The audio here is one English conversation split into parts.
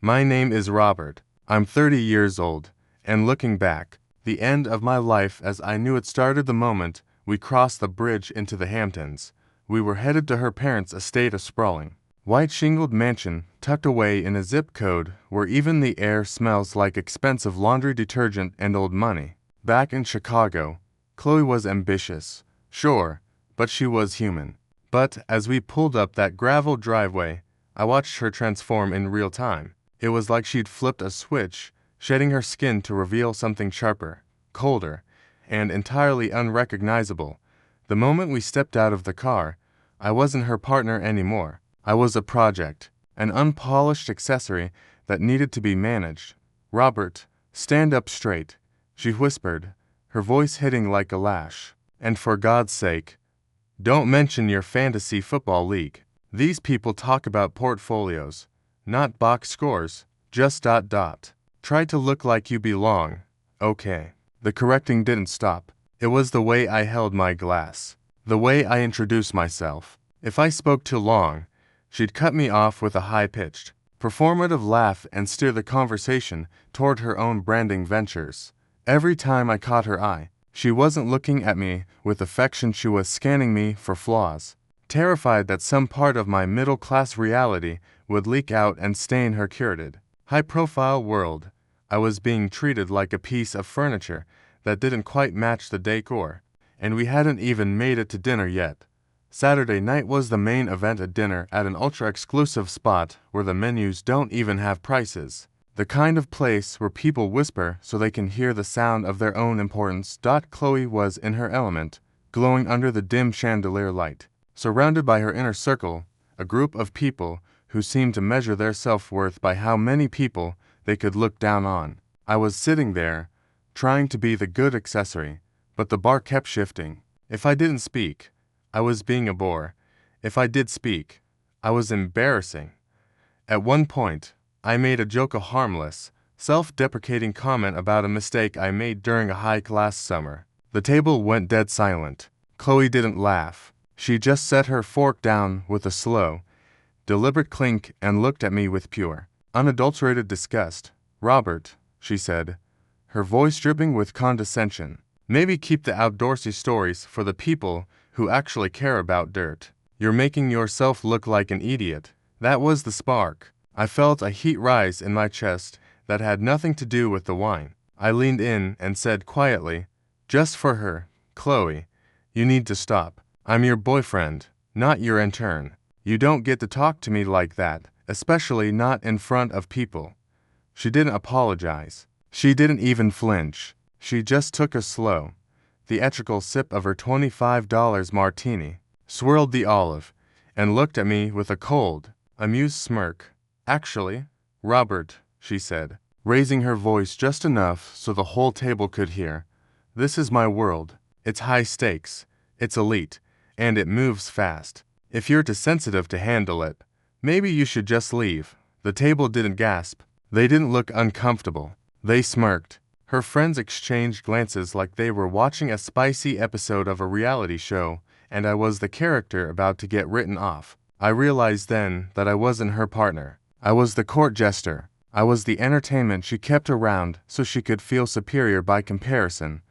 My name is Robert. I'm 30 years old, and looking back, the end of my life as I knew it started the moment we crossed the bridge into the Hamptons. We were headed to her parents' estate, a sprawling, white-shingled mansion tucked away in a zip code where even the air smells like expensive laundry detergent and old money. Back in Chicago, Chloe was ambitious, sure, but she was human. But as we pulled up that gravel driveway, I watched her transform in real time. It was like she'd flipped a switch, shedding her skin to reveal something sharper, colder, and entirely unrecognizable. The moment we stepped out of the car, I wasn't her partner anymore. I was a project, an unpolished accessory that needed to be managed. "Robert, stand up straight," she whispered, her voice hitting like a lash. "And for God's sake, don't mention your fantasy football league. These people talk about portfolios, not box scores, just ... Try to look like you belong, okay?" The correcting didn't stop. It was the way I held my glass, the way I introduced myself. If I spoke too long, she'd cut me off with a high-pitched, performative laugh and steer the conversation toward her own branding ventures. Every time I caught her eye, she wasn't looking at me with affection, she was scanning me for flaws, terrified that some part of my middle-class reality would leak out and stain her curated, high-profile world. I was being treated like a piece of furniture that didn't quite match the decor, and we hadn't even made it to dinner yet. Saturday night was the main event, a dinner at an ultra-exclusive spot where the menus don't even have prices. The kind of place where people whisper so they can hear the sound of their own importance. Chloe was in her element, glowing under the dim chandelier light, surrounded by her inner circle, a group of people who seemed to measure their self-worth by how many people they could look down on. I was sitting there, trying to be the good accessory, but the bar kept shifting. If I didn't speak, I was being a bore. If I did speak, I was embarrassing. At one point, I made a joke, a harmless, self-deprecating comment about a mistake I made during a hike last summer. The table went dead silent. Chloe didn't laugh. She just set her fork down with a slow, deliberate clink and looked at me with pure, unadulterated disgust. "Robert," she said, her voice dripping with condescension, "maybe keep the outdoorsy stories for the people who actually care about dirt. You're making yourself look like an idiot." That was the spark. I felt a heat rise in my chest that had nothing to do with the wine. I leaned in and said quietly, just for her, "Chloe, you need to stop. I'm your boyfriend, not your intern. You don't get to talk to me like that, especially not in front of people." She didn't apologize. She didn't even flinch. She just took a slow, theatrical sip of her $25 martini, swirled the olive, and looked at me with a cold, amused smirk. "Actually, Robert," she said, raising her voice just enough so the whole table could hear, "this is my world. It's high stakes, it's elite, and it moves fast. If you're too sensitive to handle it, maybe you should just leave." The table didn't gasp. They didn't look uncomfortable. They smirked. Her friends exchanged glances like they were watching a spicy episode of a reality show, and I was the character about to get written off. I realized then that I wasn't her partner. I was the court jester. I was the entertainment she kept around so she could feel superior by comparison.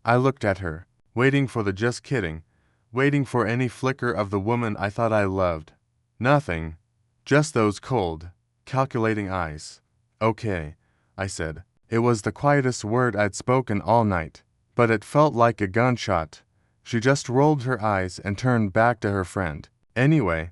I looked at her, waiting for the just kidding, waiting for any flicker of the woman I thought I loved. Nothing. Just those cold, calculating eyes. "Okay," I said. It was the quietest word I'd spoken all night, but it felt like a gunshot. She just rolled her eyes and turned back to her friend. "Anyway,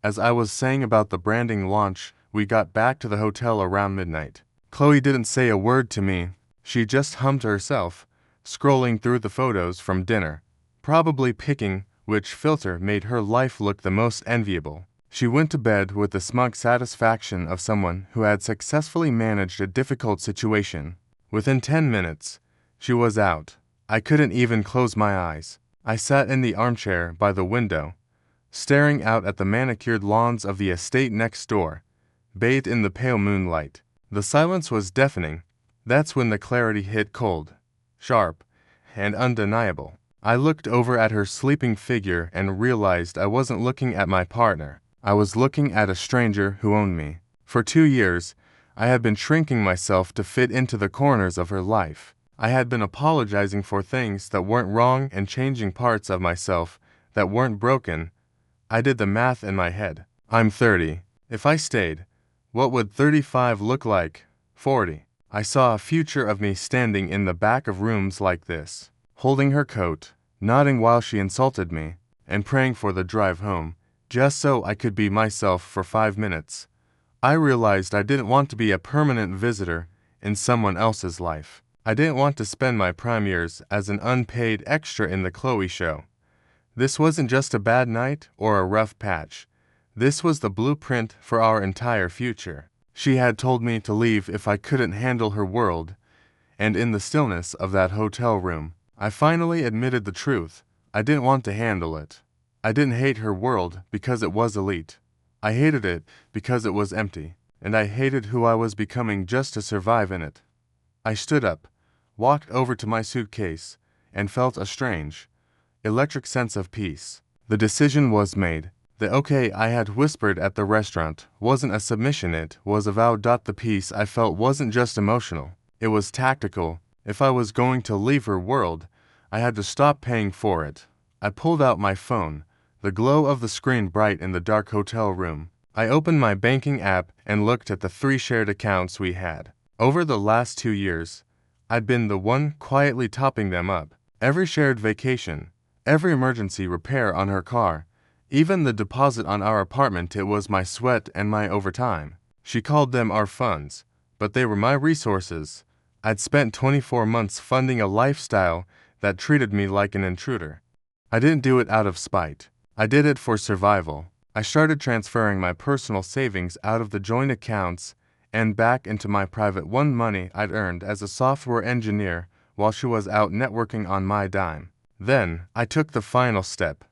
as I was saying about the branding launch, we got back to the hotel around midnight. Chloe didn't say a word to me. She just hummed to herself, scrolling through the photos from dinner, probably picking which filter made her life look the most enviable. She went to bed with the smug satisfaction of someone who had successfully managed a difficult situation. Within 10 minutes, she was out. I couldn't even close my eyes. I sat in the armchair by the window, staring out at the manicured lawns of the estate next door, bathed in the pale moonlight. The silence was deafening. That's when the clarity hit cold, sharp, and undeniable. I looked over at her sleeping figure and realized I wasn't looking at my partner. I was looking at a stranger who owned me. For 2 years, I had been shrinking myself to fit into the corners of her life. I had been apologizing for things that weren't wrong and changing parts of myself that weren't broken. I did the math in my head. I'm 30. If I stayed, what would 35 look like? 40. I saw a future of me standing in the back of rooms like this, holding her coat, nodding while she insulted me, and praying for the drive home, just so I could be myself for 5 minutes. I realized I didn't want to be a permanent visitor in someone else's life. I didn't want to spend my prime years as an unpaid extra in the Chloe show. This wasn't just a bad night or a rough patch. This was the blueprint for our entire future. She had told me to leave if I couldn't handle her world, and in the stillness of that hotel room, I finally admitted the truth. I didn't want to handle it. I didn't hate her world because it was elite. I hated it because it was empty, and I hated who I was becoming just to survive in it. I stood up, walked over to my suitcase, and felt a strange, electric sense of peace. The decision was made. The okay I had whispered at the restaurant wasn't a submission, it was a vow. The peace I felt wasn't just emotional, it was tactical. If I was going to leave her world, I had to stop paying for it. I pulled out my phone, the glow of the screen bright in the dark hotel room. I opened my banking app and looked at the 3 shared accounts we had. Over the last 2 years, I'd been the one quietly topping them up. Every shared vacation, every emergency repair on her car, even the deposit on our apartment, it was my sweat and my overtime. She called them our funds, but they were my resources. I'd spent 24 months funding a lifestyle that treated me like an intruder. I didn't do it out of spite. I did it for survival. I started transferring my personal savings out of the joint accounts and back into my private one, money I'd earned as a software engineer while she was out networking on my dime. Then, I took the final step.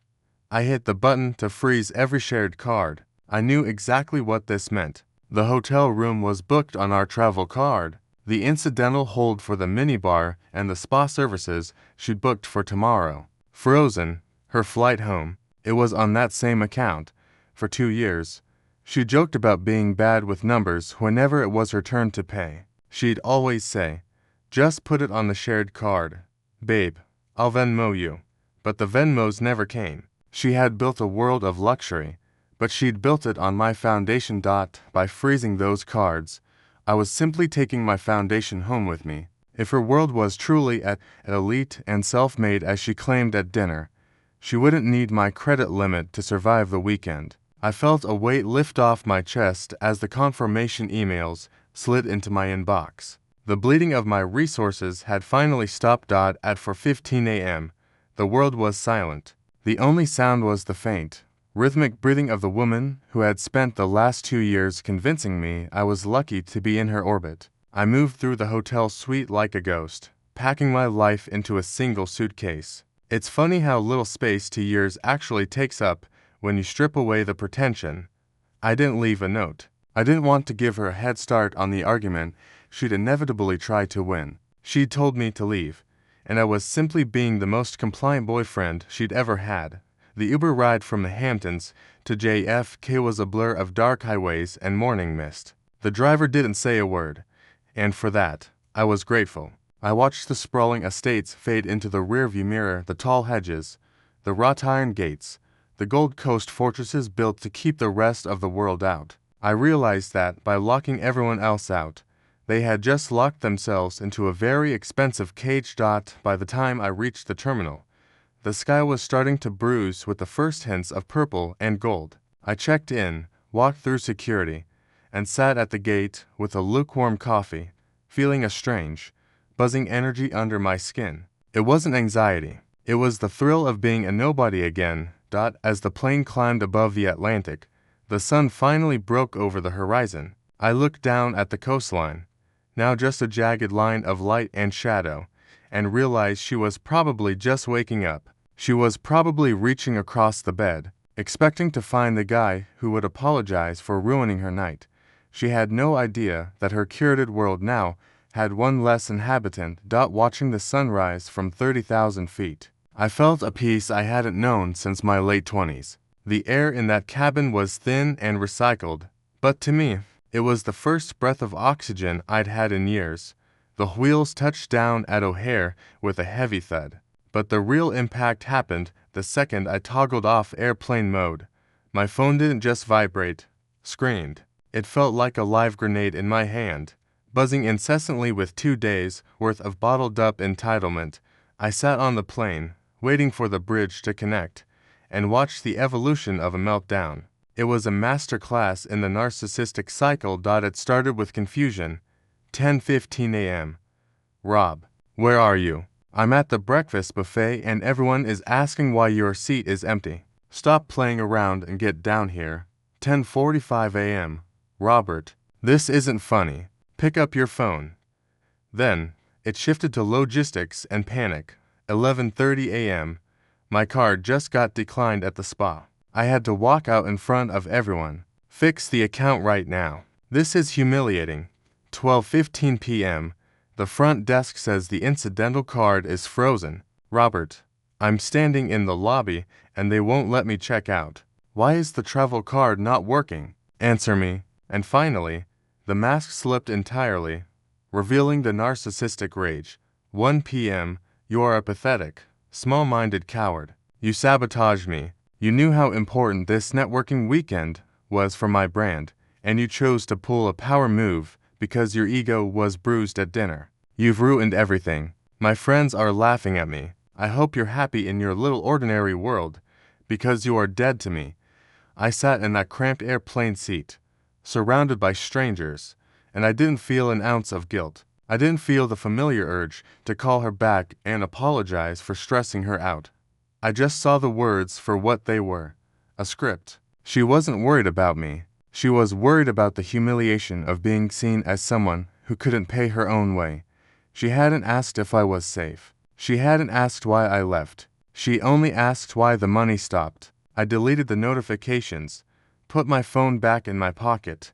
I hit the button to freeze every shared card. I knew exactly what this meant. The hotel room was booked on our travel card. The incidental hold for the minibar and the spa services she'd booked for tomorrow. Frozen, her flight home, it was on that same account. For 2 years, she joked about being bad with numbers whenever it was her turn to pay. She'd always say, "Just put it on the shared card. Babe, I'll Venmo you." But the Venmos never came. She had built a world of luxury, but she'd built it on my foundation. By freezing those cards, I was simply taking my foundation home with me. If her world was truly at elite and self-made as she claimed at dinner, she wouldn't need my credit limit to survive the weekend. I felt a weight lift off my chest as the confirmation emails slid into my inbox. The bleeding of my resources had finally stopped. At 4:15 a.m., the world was silent. The only sound was the faint, rhythmic breathing of the woman who had spent the last 2 years convincing me I was lucky to be in her orbit. I moved through the hotel suite like a ghost, packing my life into a single suitcase. It's funny how little space 2 years actually takes up when you strip away the pretension. I didn't leave a note. I didn't want to give her a head start on the argument she'd inevitably try to win. She'd told me to leave, and I was simply being the most compliant boyfriend she'd ever had. The Uber ride from the Hamptons to JFK was a blur of dark highways and morning mist. The driver didn't say a word, and for that, I was grateful. I watched the sprawling estates fade into the rearview mirror, the tall hedges, the wrought iron gates, the Gold Coast fortresses built to keep the rest of the world out. I realized that, by locking everyone else out, they had just locked themselves into a very expensive cage. By the time I reached the terminal, the sky was starting to bruise with the first hints of purple and gold. I checked in, walked through security, and sat at the gate with a lukewarm coffee, feeling a strange, buzzing energy under my skin. It wasn't anxiety. It was the thrill of being a nobody again. As the plane climbed above the Atlantic, the sun finally broke over the horizon. I looked down at the coastline, now just a jagged line of light and shadow, and realized she was probably just waking up. She was probably reaching across the bed, expecting to find the guy who would apologize for ruining her night. She had no idea that her curated world now had one less inhabitant. Watching the sunrise from 30,000 feet. I felt a peace I hadn't known since my late 20s. The air in that cabin was thin and recycled, but to me, It was the first breath of oxygen I'd had in years. The wheels touched down at O'Hare with a heavy thud. But the real impact happened the second I toggled off airplane mode. My phone didn't just vibrate, screamed. It felt like a live grenade in my hand, buzzing incessantly with 2 days' worth of bottled-up entitlement. I sat on the plane, waiting for the bridge to connect, and watched the evolution of a meltdown. It was a masterclass in the narcissistic cycle. It started with confusion. 10:15 a.m. Rob, where are you? I'm at the breakfast buffet and everyone is asking why your seat is empty. Stop playing around and get down here. 10:45 a.m. Robert, this isn't funny. Pick up your phone. Then, it shifted to logistics and panic. 11:30 a.m. My card just got declined at the spa. I had to walk out in front of everyone. Fix the account right now. This is humiliating. 12:15 p.m. The front desk says the incidental card is frozen. Robert, I'm standing in the lobby and they won't let me check out. Why is the travel card not working? Answer me. And finally, the mask slipped entirely, revealing the narcissistic rage. 1 p.m. You are a pathetic, small-minded coward. You sabotaged me. You knew how important this networking weekend was for my brand, and you chose to pull a power move because your ego was bruised at dinner. You've ruined everything. My friends are laughing at me. I hope you're happy in your little ordinary world, because you are dead to me. I sat in that cramped airplane seat, surrounded by strangers, and I didn't feel an ounce of guilt. I didn't feel the familiar urge to call her back and apologize for stressing her out. I just saw the words for what they were, a script. She wasn't worried about me. She was worried about the humiliation of being seen as someone who couldn't pay her own way. She hadn't asked if I was safe. She hadn't asked why I left. She only asked why the money stopped. I deleted the notifications, put my phone back in my pocket,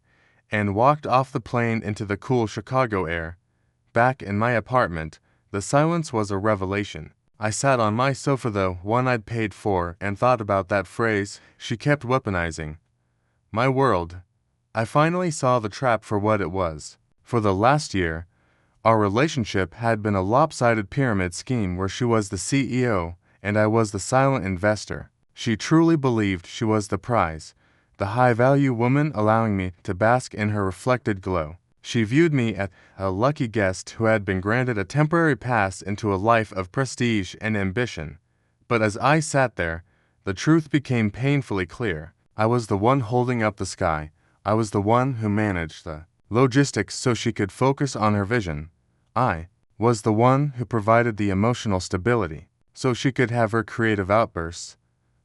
and walked off the plane into the cool Chicago air. Back in my apartment, the silence was a revelation. I sat on my sofa, the one I'd paid for, and thought about that phrase she kept weaponizing. My world. I finally saw the trap for what it was. For the last year, our relationship had been a lopsided pyramid scheme where she was the CEO and I was the silent investor. She truly believed she was the prize, the high-value woman allowing me to bask in her reflected glow. She viewed me as a lucky guest who had been granted a temporary pass into a life of prestige and ambition. But as I sat there, the truth became painfully clear. I was the one holding up the sky. I was the one who managed the logistics so she could focus on her vision. I was the one who provided the emotional stability so she could have her creative outbursts.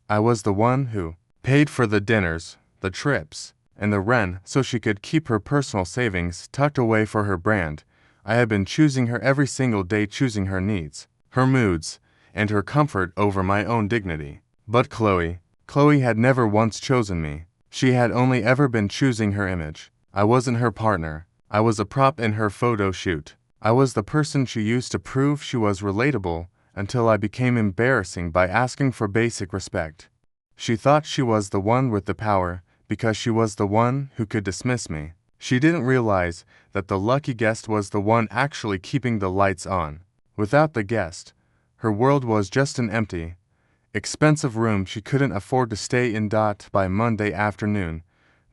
I was the one who paid for the dinners, the trips, and the rent so she could keep her personal savings tucked away for her brand. I had been choosing her every single day, choosing her needs, her moods, and her comfort over my own dignity. But Chloe had never once chosen me. She had only ever been choosing her image. I wasn't her partner. I was a prop in her photo shoot. I was the person she used to prove she was relatable until I became embarrassing by asking for basic respect. She thought she was the one with the power because she was the one who could dismiss me. She didn't realize that the lucky guest was the one actually keeping the lights on. Without the guest, her world was just an empty, expensive room she couldn't afford to stay in. By Monday afternoon,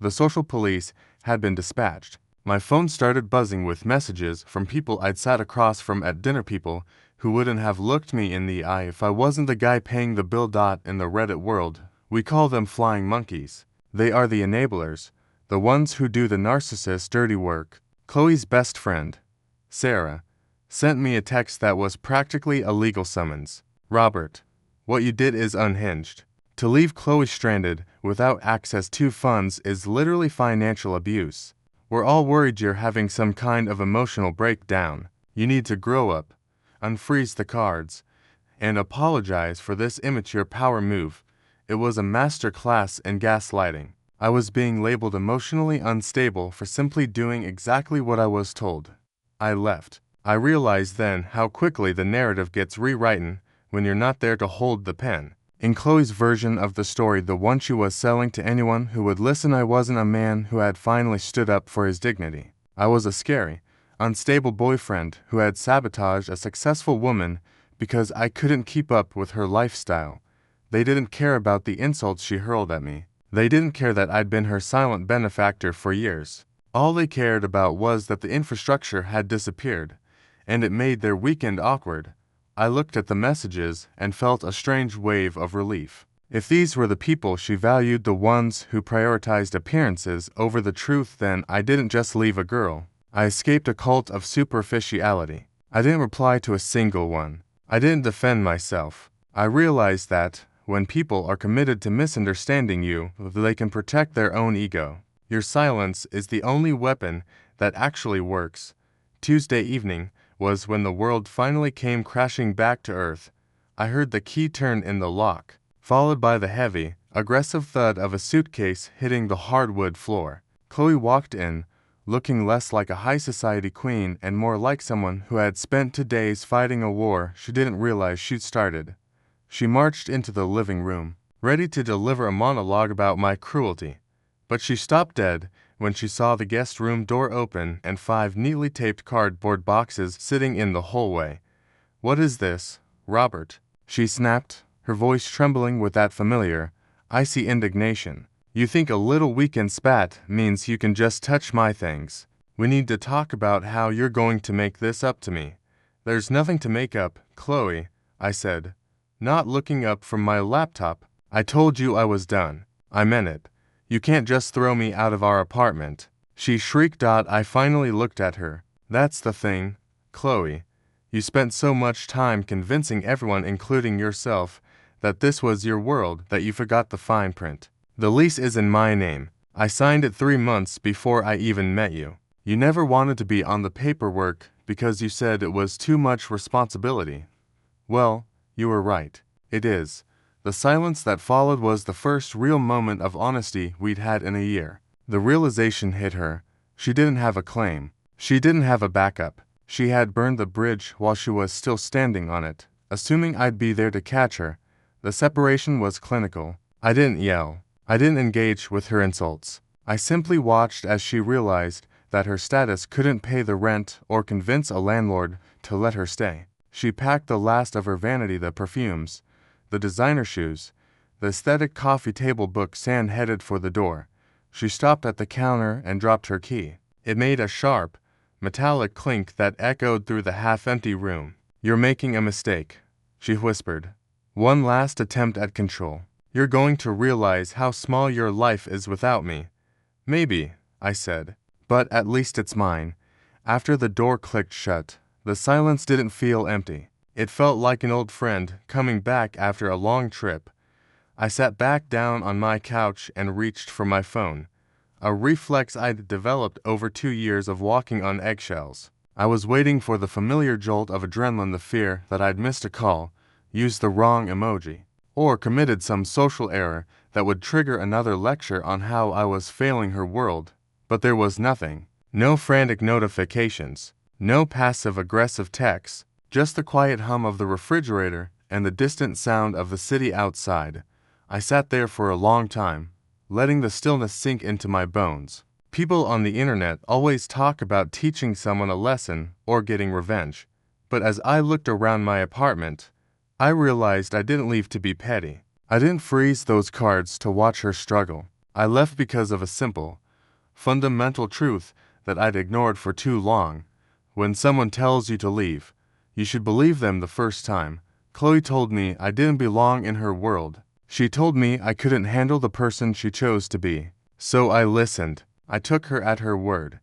the social police had been dispatched. My phone started buzzing with messages from people I'd sat across from at dinner, people who wouldn't have looked me in the eye if I wasn't the guy paying the bill. In the Reddit world, we call them flying monkeys. They are the enablers, the ones who do the narcissist's dirty work. Chloe's best friend, Sarah, sent me a text that was practically a legal summons. Robert, what you did is unhinged. To leave Chloe stranded without access to funds is literally financial abuse. We're all worried you're having some kind of emotional breakdown. You need to grow up, unfreeze the cards, and apologize for this immature power move. It was a masterclass in gaslighting. I was being labeled emotionally unstable for simply doing exactly what I was told. I left. I realized then how quickly the narrative gets rewritten when you're not there to hold the pen. In Chloe's version of the story, the one she was selling to anyone who would listen, I wasn't a man who had finally stood up for his dignity. I was a scary, unstable boyfriend who had sabotaged a successful woman because I couldn't keep up with her lifestyle. They didn't care about the insults she hurled at me. They didn't care that I'd been her silent benefactor for years. All they cared about was that the infrastructure had disappeared, and it made their weekend awkward. I looked at the messages and felt a strange wave of relief. If these were the people she valued, the ones who prioritized appearances over the truth, then I didn't just leave a girl. I escaped a cult of superficiality. I didn't reply to a single one. I didn't defend myself. I realized that, when people are committed to misunderstanding you, they can protect their own ego. Your silence is the only weapon that actually works. Tuesday evening was when the world finally came crashing back to earth. I heard the key turn in the lock, followed by the heavy, aggressive thud of a suitcase hitting the hardwood floor. Chloe walked in, looking less like a high society queen and more like someone who had spent 2 days fighting a war she didn't realize she'd started. She marched into the living room, ready to deliver a monologue about my cruelty. But she stopped dead when she saw the guest room door open and 5 neatly taped cardboard boxes sitting in the hallway. "What is this, Robert?" she snapped, her voice trembling with that familiar, icy indignation. "You think a little weekend spat means you can just touch my things? We need to talk about how you're going to make this up to me." "There's nothing to make up, Chloe," I said, not looking up from my laptop. "I told you I was done. I meant it. You can't just throw me out of our apartment," she shrieked. I finally looked at her. "That's the thing, Chloe. You spent so much time convincing everyone, including yourself, that this was your world that you forgot the fine print. The lease is in my name. I signed it 3 months before I even met you. You never wanted to be on the paperwork because you said it was too much responsibility. Well, you were right. It is." The silence that followed was the first real moment of honesty we'd had in a year. The realization hit her. She didn't have a claim. She didn't have a backup. She had burned the bridge while she was still standing on it, assuming I'd be there to catch her. The separation was clinical. I didn't yell. I didn't engage with her insults. I simply watched as she realized that her status couldn't pay the rent or convince a landlord to let her stay. She packed the last of her vanity, the perfumes, the designer shoes, the aesthetic coffee table books, and headed for the door. She stopped at the counter and dropped her key. It made a sharp, metallic clink that echoed through the half-empty room. "You're making a mistake," she whispered. "One last attempt at control. You're going to realize how small your life is without me." "Maybe," I said, "but at least it's mine." After the door clicked shut, the silence didn't feel empty. It felt like an old friend coming back after a long trip. I sat back down on my couch and reached for my phone, a reflex I'd developed over 2 years of walking on eggshells. I was waiting for the familiar jolt of adrenaline, the fear that I'd missed a call, used the wrong emoji, or committed some social error that would trigger another lecture on how I was failing her world. But there was nothing. No frantic notifications. No passive-aggressive texts. Just the quiet hum of the refrigerator and the distant sound of the city outside. I sat there for a long time, letting the stillness sink into my bones. People on the internet always talk about teaching someone a lesson or getting revenge. But as I looked around my apartment, I realized I didn't leave to be petty. I didn't freeze those cards to watch her struggle. I left because of a simple, fundamental truth that I'd ignored for too long. When someone tells you to leave, you should believe them the first time. Chloe told me I didn't belong in her world. She told me I couldn't handle the person she chose to be. So I listened. I took her at her word,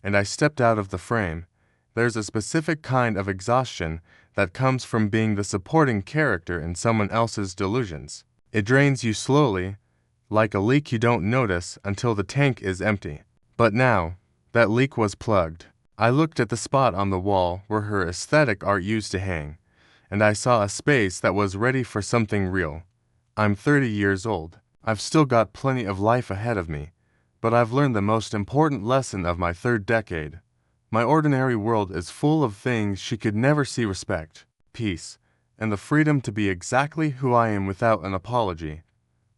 and I stepped out of the frame. There's a specific kind of exhaustion that comes from being the supporting character in someone else's delusions. It drains you slowly, like a leak you don't notice until the tank is empty. But now, that leak was plugged. I looked at the spot on the wall where her aesthetic art used to hang, and I saw a space that was ready for something real. I'm 30 years old. I've still got plenty of life ahead of me, but I've learned the most important lesson of my 3rd decade. My ordinary world is full of things she could never see: respect, peace, and the freedom to be exactly who I am without an apology.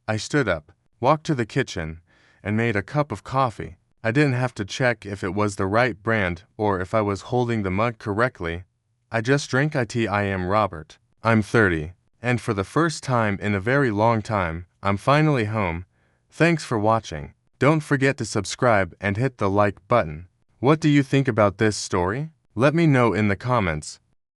I stood up, walked to the kitchen, and made a cup of coffee. I didn't have to check if it was the right brand or if I was holding the mug correctly. I just drank it. I am Robert. I'm 30, and for the first time in a very long time, I'm finally home. Thanks for watching. Don't forget to subscribe and hit the like button. What do you think about this story? Let me know in the comments.